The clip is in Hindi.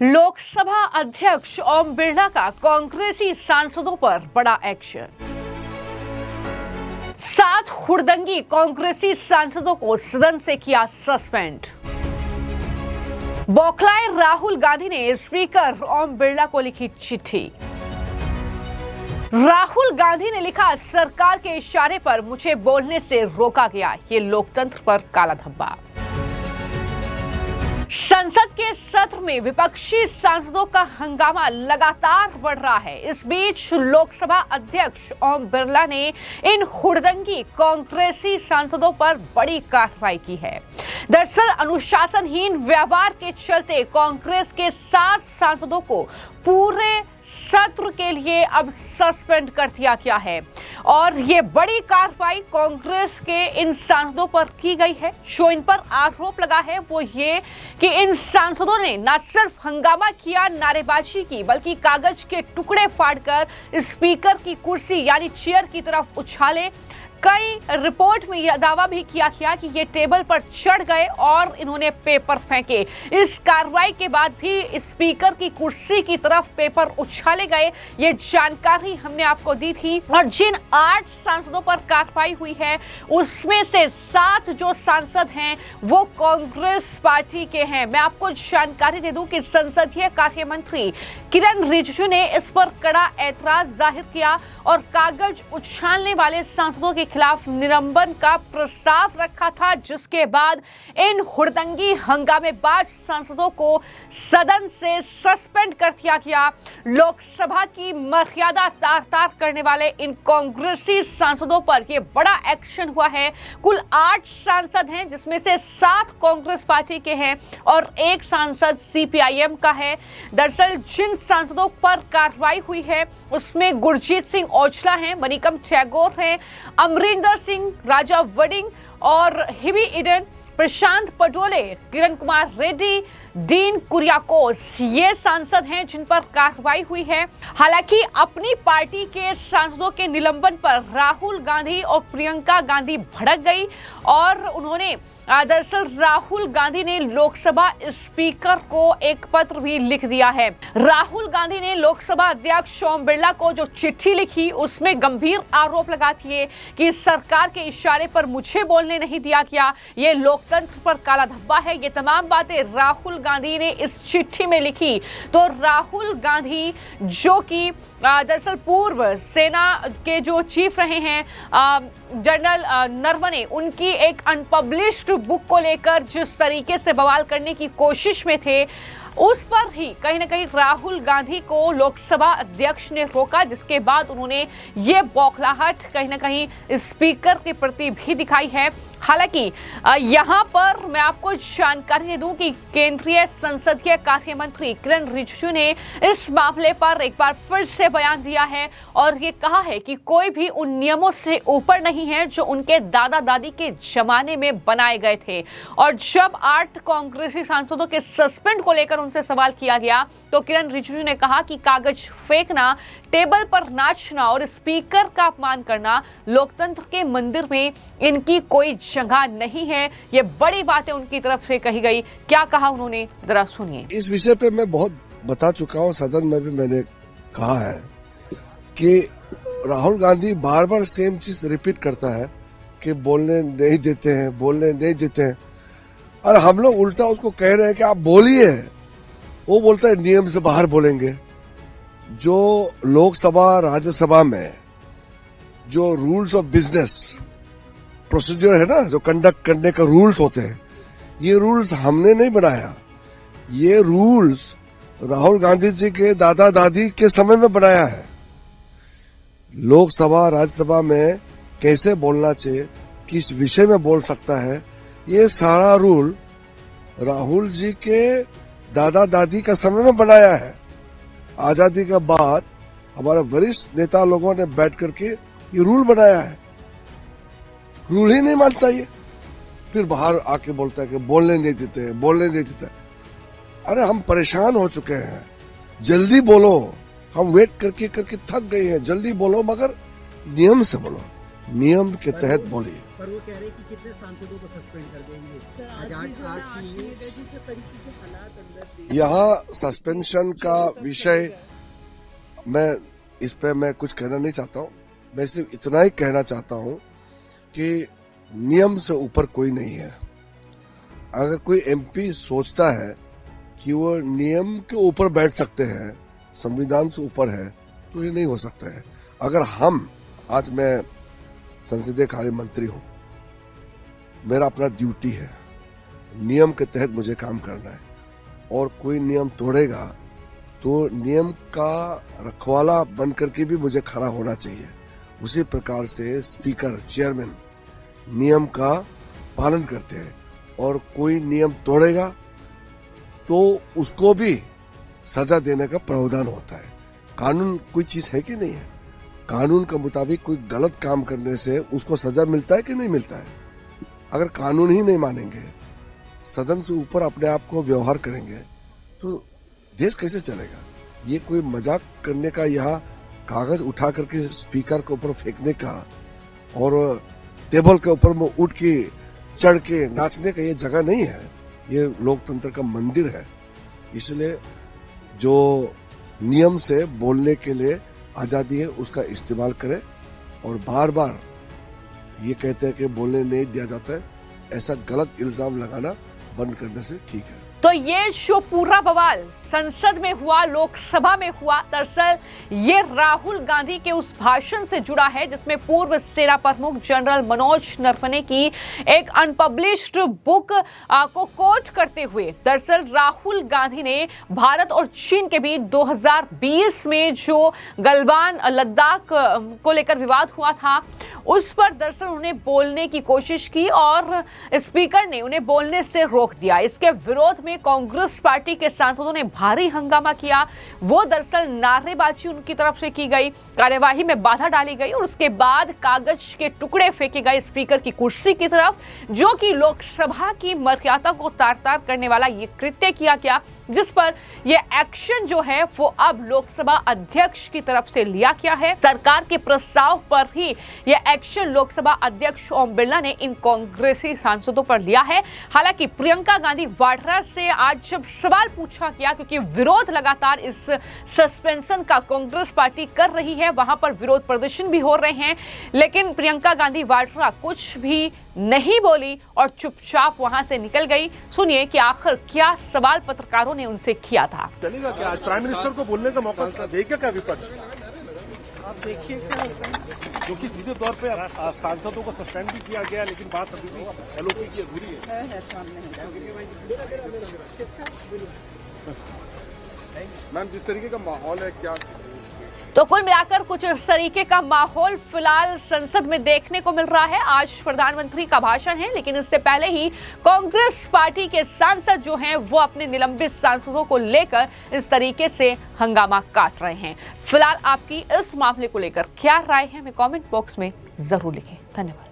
लोकसभा अध्यक्ष ओम बिरला का कांग्रेसी सांसदों पर बड़ा एक्शन। 7 हुड़दंगी कांग्रेसी सांसदों को सदन से किया सस्पेंड। बौखलाए राहुल गांधी ने स्पीकर ओम बिरला को लिखी चिट्ठी। राहुल गांधी ने लिखा, सरकार के इशारे पर मुझे बोलने से रोका गया, ये लोकतंत्र पर काला धब्बा। संसद के सत्र में विपक्षी सांसदों का हंगामा लगातार बढ़ रहा है। इस बीच लोकसभा अध्यक्ष ओम बिरला ने इन हुड़दंगी कांग्रेसी सांसदों पर बड़ी कार्रवाई की है। दरअसल अनुशासनहीन व्यवहार के चलते कांग्रेस के 7 सांसदों को पूरे सत्र के लिए अब सस्पेंड कर दिया गया है और ये बड़ी कार्रवाई कांग्रेस के इन सांसदों पर की गई है। जो इन पर आरोप लगा है वो ये कि इन सांसदों ने न सिर्फ हंगामा किया, नारेबाजी की, बल्कि कागज के टुकड़े फाड़कर स्पीकर की कुर्सी यानी चेयर की तरफ उछाले। कई रिपोर्ट में यह दावा भी किया गया कि ये टेबल पर चढ़ गए और इन्होंने पेपर फेंके। इस कार्रवाई के बाद भी स्पीकर की कुर्सी की तरफ पेपर उछाले गए, ये जानकारी हमने आपको दी थी। और जिन 8 सांसदों पर कार्रवाई हुई है उसमें से 7 जो सांसद हैं वो कांग्रेस पार्टी के हैं। मैं आपको जानकारी दे दूं कि संसदीय कार्य मंत्री किरण रिजिजू ने इस पर कड़ा ऐतराज जाहिर किया और कागज उछालने वाले सांसदों के खिलाफ निलंबन का प्रस्ताव रखा था, जिसके बाद इन हुड़दंगी हंगामेबाज सांसदों को सदन से सस्पेंड कर दिया गया। लोकसभा की मर्यादा तार-तार करने वाले इन कांग्रेसी सांसदों पर यह बड़ा एक्शन हुआ है। कुल 8 सांसद हैं, जिसमें से 7 कांग्रेस पार्टी के हैं और 1 सांसद सीपीआईएम का है। दरअसल जिन सांसदों पर कार्रवाई हुई है उसमें गुरजीत सिंह औजला हैं, मनिकम टैगोर हैं, अमरिंदर सिंह, राजा वडिंग और हिबी ईडन, प्रशांत पटोले, किरण कुमार रेड्डी, डीन कुरियाकोस ये सांसद हैं जिन पर कार्रवाई हुई है। हालांकि अपनी पार्टी के सांसदों के निलंबन पर राहुल गांधी और प्रियंका गांधी भड़क गई और उन्होंने दरअसल राहुल गांधी ने लोकसभा स्पीकर को एक पत्र भी लिख दिया है। राहुल गांधी ने लोकसभा अध्यक्ष ओम बिरला को जो चिट्ठी लिखी उसमें गंभीर आरोप लगाती है कि सरकार के इशारे पर मुझे बोलने नहीं दिया गया, ये लोकतंत्र पर काला धब्बा है। ये तमाम बातें राहुल गांधी ने इस चिट्ठी में लिखी। तो राहुल गांधी जो कि दरअसल पूर्व सेना के जो चीफ रहे हैं जनरल नरवणे, उनकी एक अनपब्लिश्ड बुक को लेकर जिस तरीके से बवाल करने की कोशिश में थे उस पर ही कहीं ना कहीं राहुल गांधी को लोकसभा अध्यक्ष ने रोका, जिसके बाद उन्होंने ये बौखलाहट कहीं ना कहीं स्पीकर के प्रति भी दिखाई है। हालांकि यहाँ पर मैं आपको जानकारी दे दूं कि केंद्रीय संसदीय कार्य मंत्री किरण रिजिजू ने इस मामले पर एक बार फिर से बयान दिया है और ये कहा है कि कोई भी उन नियमों से ऊपर नहीं है जो उनके दादा दादी के जमाने में बनाए गए थे। और जब 8 कांग्रेसी सांसदों के सस्पेंड को लेकर उनसे सवाल किया गया तो किरण रिजिजू ने कहा कि कागज फेंकना, टेबल पर नाचना और स्पीकर का अपमान करना लोकतंत्र के मंदिर में इनकी कोई जगह नहीं है। ये बड़ी बातें उनकी तरफ से कही गई। क्या कहा उन्होंने, जरा सुनिए। इस विषय पे मैं बहुत बता चुका हूँ, सदन में भी मैंने कहा है कि राहुल गांधी बार बार सेम चीज रिपीट करता है कि बोलने नहीं देते हैं और हम लोग उल्टा उसको कह रहे हैं कि आप बोलिए। वो बोलता है नियम से बाहर बोलेंगे। जो लोकसभा राज्यसभा में जो रूल्स ऑफ बिजनेस प्रोसीजर है ना, जो कंडक्ट करने का रूल्स होते हैं, ये रूल्स हमने नहीं बनाया। ये रूल्स राहुल गांधी जी के दादा दादी के समय में बनाया है। लोकसभा राज्यसभा में कैसे बोलना चाहिए, किस विषय में बोल सकता है, ये सारा रूल राहुल जी के दादा दादी का समय में बनाया है। आजादी के बाद हमारे वरिष्ठ नेता लोगों ने बैठ करके ये रूल बनाया है। रूल ही नहीं मानता ये, फिर बाहर आके बोलता है कि बोलने नहीं देते। अरे हम परेशान हो चुके हैं, जल्दी बोलो। हम वेट करके थक गए हैं, जल्दी बोलो मगर नियम से बोलो। नियम के तहत बोलिए। पर वो कह रहे हैं कि कितने सांसदों को सस्पेंड कर देंगे। सर आज भी जो है आज की जिस तरीके के हालात अंदर देश यहाँ सस्पेंशन का विषय मैं इस पे मैं कुछ कहना नहीं चाहता हूँ। मैं सिर्फ इतना ही कहना चाहता हूँ कि नियम से ऊपर कोई नहीं है। अगर कोई एमपी सोचता है कि वो नियम के ऊपर बैठ सकते हैं, संविधान से ऊपर है, तो ये नहीं हो सकता है। अगर हम आज मैं संसदीय कार्य मंत्री हूं, मेरा अपना ड्यूटी है, नियम के तहत मुझे काम करना है, और कोई नियम तोड़ेगा तो नियम का रखवाला बन करके भी मुझे खड़ा होना चाहिए। उसी प्रकार से स्पीकर, चेयरमैन नियम का पालन करते हैं, और कोई नियम तोड़ेगा तो उसको भी सजा देने का प्रावधान होता है। कानून कोई चीज है कि नहीं है? कानून के मुताबिक कोई गलत काम करने से उसको सजा मिलता है कि नहीं मिलता है? अगर कानून ही नहीं मानेंगे, सदन से ऊपर अपने आप को व्यवहार करेंगे, तो देश कैसे चलेगा? ये कोई मजाक करने का, यहाँ कागज उठा करके स्पीकर के ऊपर फेंकने का और टेबल के ऊपर में उठ के चढ़ के नाचने का ये जगह नहीं है। ये लोकतंत्र का मंदिर है। इसलिए जो नियम से बोलने के लिए आजादी है उसका इस्तेमाल करें, और बार बार ये कहते हैं कि बोलने नहीं दिया जाता है, ऐसा गलत इल्जाम लगाना बंद करने से ठीक है। तो ये जो पूरा बवाल संसद में हुआ, लोकसभा में हुआ, दरअसल ये राहुल गांधी के उस भाषण से जुड़ा है जिसमें पूर्व सेना प्रमुख जनरल मनोज नरवणे की एक अनपब्लिश्ड बुक को कोट करते हुए दरअसल राहुल गांधी ने भारत और चीन के बीच 2020 में जो गलवान लद्दाख को लेकर विवाद हुआ था, उस पर दरअसल उन्हें बोलने की कोशिश की और स्पीकर ने उन्हें बोलने से रोक दिया। इसके विरोध में कांग्रेस पार्टी के सांसदों ने भारी हंगामा किया। वो दरअसल नारेबाजी उनकी तरफ से की गई, कार्यवाही में बाधा डाली गई और उसके बाद कागज के टुकड़े फेंके गए स्पीकर की कुर्सी की तरफ, जो कि लोकसभा की मर्यादा को तार-तार करने वाला ये कृत्य किया गया, जिस पर ये एक्शन जो है वो अब लोकसभा अध्यक्ष की तरफ से लिया गया है। सरकार के प्रस्ताव पर ही ये एक्शन लोकसभा अध्यक्ष ओम बिरला ने इन कांग्रेसी सांसदों पर लिया है। हालांकि प्रियंका गांधी वाड्रा से आज जब सवाल पूछा गया, क्योंकि विरोध लगातार इस सस्पेंशन का कांग्रेस पार्टी कर रही है, वहां पर विरोध प्रदर्शन भी हो रहे हैं, लेकिन प्रियंका गांधी वाड्रा कुछ भी नहीं बोली और चुपचाप वहां से निकल गई। सुनिए कि आखिर क्या सवाल पत्रकारों ने उनसे किया था। चलेगा क्या? आज प्राइम मिनिस्टर को बोलने का मौका देगा क्या विपक्ष? आप देखिए क्या क्योंकि सीधे तौर पे सांसदों को सस्पेंड भी किया गया, लेकिन बात अभी भी एलओपी की अधूरी है। मैम, जिस तरीके का माहौल है, क्या तो कुल मिलाकर कुछ इस तरीके का माहौल फिलहाल संसद में देखने को मिल रहा है। आज प्रधानमंत्री का भाषण है, लेकिन इससे पहले ही कांग्रेस पार्टी के सांसद जो हैं वो अपने निलंबित सांसदों को लेकर इस तरीके से हंगामा काट रहे हैं। फिलहाल आपकी इस मामले को लेकर क्या राय है, हमें कमेंट बॉक्स में जरूर लिखें। धन्यवाद।